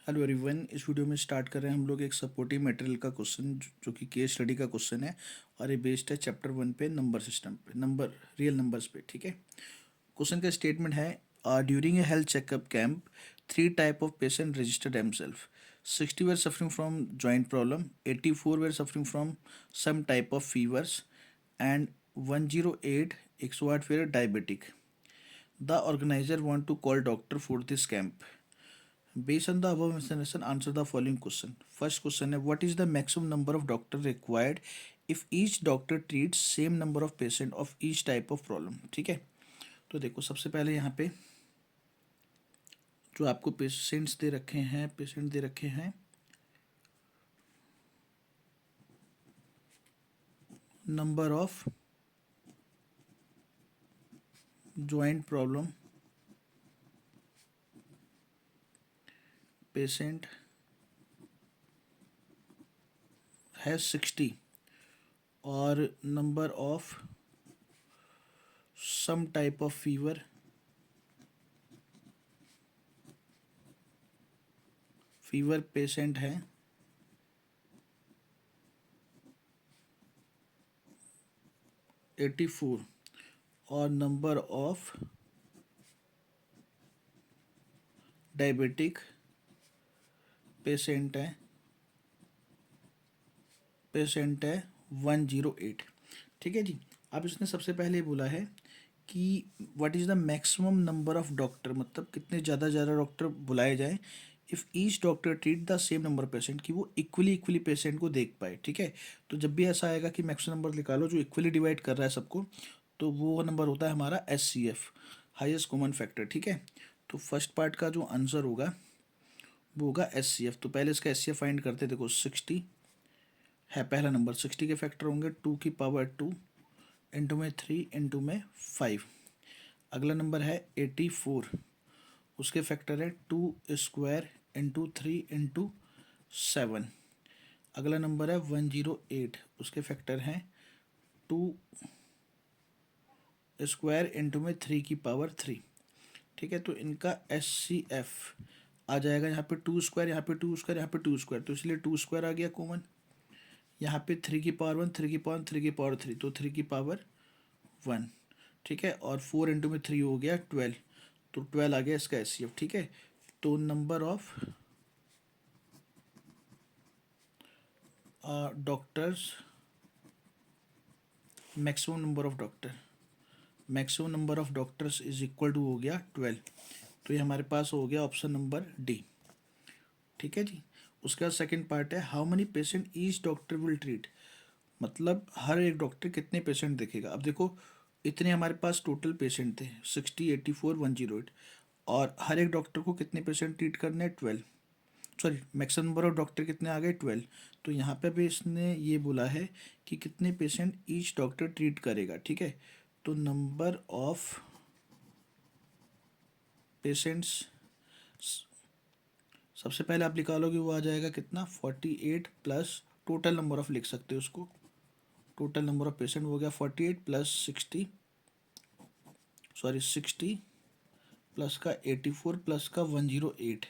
Hello everyone. इस video में start कर रहे हैं हम लोग एक सपोर्टिव मटेरियल का क्वेश्चन जो कि केस स्टडी का क्वेश्चन है और ये बेस्ड है चैप्टर 1 पे नंबर सिस्टम पे, नंबर रियल नंबर्स पे। ठीक है। क्वेश्चन का स्टेटमेंट है during a health checkup camp 3 type of patient registered themselves. 60 were suffering from joint problem, 84 were suffering from some type of fevers, and 108 108 were diabetic. The organizer want to call doctor for this camp. Based on the above information, answer the following question. First question है, what is the maximum number of doctor required if each doctor treats same number of patient of each type of problem? ठीक है। तो देखो सबसे पहले यहाँ पे जो आपको पेशेंट दे रखे हैं number of joint problem patient है 60 और number of some type of fever patient है 84 और नंबर ऑफ डायबिटिक पेशेंट है 108। ठीक है जी। अब इसने सबसे पहले बोला है कि what is the maximum number of doctor, मतलब कितने ज़्यादा डॉक्टर बुलाए जाएं if each doctor treat the same number patient, कि वो इक्वली पेशेंट को देख पाए। ठीक है। तो जब भी ऐसा आएगा कि मैक्सिमम नंबर निकालो जो इक्वली डिवाइड कर रहा है सबको, तो वो नंबर होता है हमारा HCF, हाईएस्ट कॉमन फैक्टर। ठीक है। तो फर्स्ट पार्ट का जो आंसर होगा वो होगा HCF। तो पहले इसका HCF फाइंड करते। देखो 60 है पहला नंबर, 60 के फैक्टर होंगे 2 की पावर 2 इंटू में 3 इंटू में 5। अगला नंबर है 84, उसके फैक्टर है 2 स्क्वायर इंटू 3 इंटू 7। अगला नंबर है 108, उसके फैक्टर हैं 2 स्क्वायर इंटू में 3 की पावर 3। ठीक है। तो इनका HCF आ जाएगा यहाँ पे 2 स्क्वायर, यहाँ पे 2 स्क्वायर, यहाँ पे 2 स्क्वायर, तो इसलिए 2 स्क्वायर आ गया कॉमन। यहाँ पे 3 की पावर 1, 3 की पावर 3 की पावर 3, तो 3 की पावर 1। ठीक है। और 4 इंटू में 3 हो गया 12, तो 12 आ गया इसका HCF। ठीक है। तो number of doctors, maximum number of doctors is equal to हो गया 12। तो ये हमारे पास हो गया ऑप्शन नंबर डी। ठीक है जी। उसके बाद सेकंड पार्ट है, how many patient each doctor will treat, मतलब हर एक डॉक्टर कितने पेशेंट देखेगा। अब देखो इतने हमारे पास टोटल पेशेंट थे 60, 84, 108, और हर एक डॉक्टर को कितने पेशेंट ट्रीट करने हैं 12, sorry maximum number of doctor कितने आ गए 12। तो यहाँ पे भी इसने ये बोला है कि कितने पेशेंट ईच डॉक्टर ट्रीट करेगा। ठीक है। तो नंबर ऑफ पेशेंट्स सबसे पहले आप निकालोगे वो आ जाएगा कितना 48 प्लस टोटल नंबर ऑफ लिख सकते हो उसको, टोटल नंबर ऑफ पेशेंट हो गया 48 प्लस 60 प्लस का 84 प्लस का 108।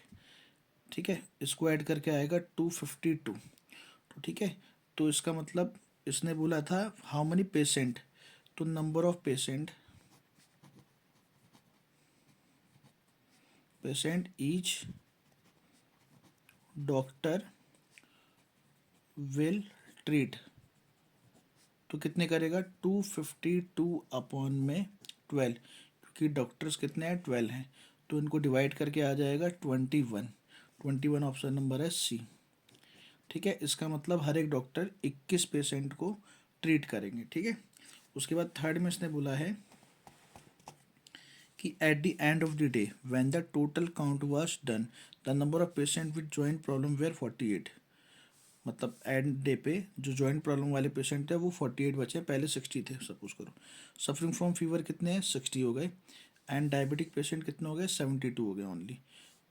ठीक है। इसको ऐड करके आएगा 252। तो ठीक है। तो इसका मतलब इसने बोला था हाउ मनी पेशेंट, तो number of patient each doctor will treat, तो कितने करेगा 252 अपॉन में 12, क्योंकि डॉक्टर्स कितने हैं 12 हैं, तो इनको डिवाइड करके आ जाएगा 21 ऑप्शन नंबर है सी। ठीक है। इसका मतलब हर एक डॉक्टर 21 पेशेंट को ट्रीट करेंगे। ठीक है। उसके बाद थर्ड में इसने बोला है कि at the end of the day when the total count was done the number of patient with joint problem were 48, मतलब एंड डे पे जो जॉइंट प्रॉब्लम वाले पेशेंट थे वो 48 बचे, पहले 60 थे सपोज करो। सफरिंग फ्रॉम फीवर कितने हैं 60 हो गए, एंड डायबिटिक पेशेंट कितने हो गए 72 हो गए ओनली।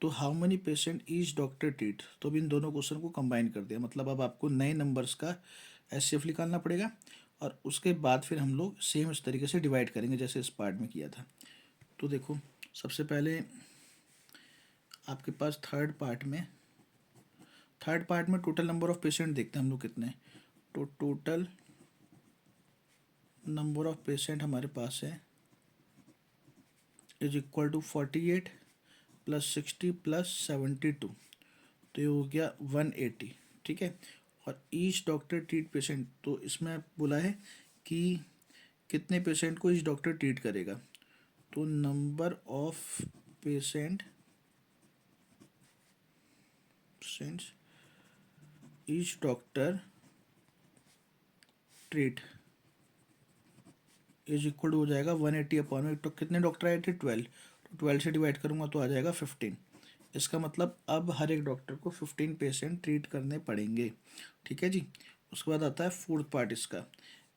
तो how many patient each doctor treat, तो अब इन दोनों क्वेश्चन को कंबाइन कर दिया, मतलब अब आपको नए नंबर्स का HCF निकालना पड़ेगा और उसके बाद फिर हम लोग सेम इस तरीके से डिवाइड करेंगे जैसे इस पार्ट में किया था। तो देखो सबसे पहले आपके पास थर्ड पार्ट में थर्ड पार्ट में टोटल नंबर ऑफ पेशेंट देखते हैं हम लोग कितने, तो टोटल नंबर ऑफ पेशेंट हमारे पास है is equal to 48 plus 60 plus 72, तो ये हो गया 180, ठीक है। और ईच डॉक्टर ट्रीट पेशेंट, तो इसमें बोला है कि कितने पेशेंट को ईच डॉक्टर ट्रीट करेगा, तो number of patients each doctor treat is equal हो जाएगा 180 अपॉन में, तो कितने डॉक्टर आए थे 12, तो 12 से डिवाइड करूँगा तो आ जाएगा 15। इसका मतलब अब हर एक डॉक्टर को 15 पेशेंट ट्रीट करने पड़ेंगे, ठीक है जी। उसके बाद आता है फोर्थ पार्ट इसका,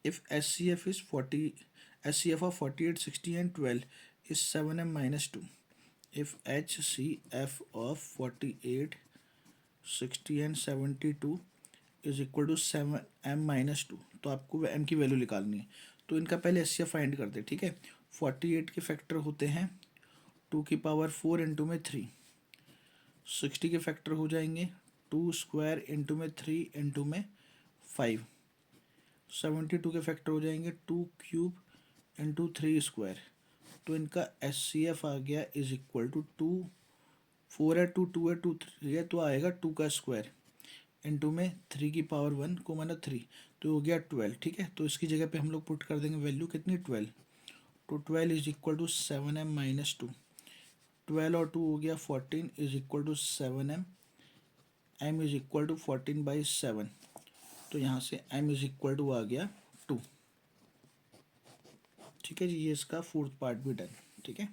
if SCF is 40, SCF of 48 60 and 12 is 7m-2, if HCF of 48 60 and 72 is equal to 7m-2, तो आपको m की वैल्यू निकालनी है। तो इनका पहले SCF फाइंड करते, ठीक है। 48 के फैक्टर होते हैं 2 की पावर 4 इंटू में 3, 60 के फैक्टर हो जाएंगे 2 स्क्वायर इंटू में 3 इंटू में 5, 72 के फैक्टर हो जाएंगे 2 क्यूब इंटू 3 स्क्वायर, तो इनका SCF आ गया इज इक्वल टू 2, 4 है 2, 2 है 2, 3 है, तो आएगा 2 का स्क्वायर इंटू में 3 की पावर 1 को माना 3, तो हो गया 12, ठीक है। तो इसकी जगह पे हम लोग पुट कर देंगे वैल्यू कितनी 12, तो 12 इज इक्वल टू 7m-2, 12 और 2 हो गया 14 is equal to 7m, m is equal to 14/7, तो यहाँ से m इज इक्वल टू आ गया 2, ठीक है जी। ये इसका फोर्थ पार्ट भी डन, ठीक है।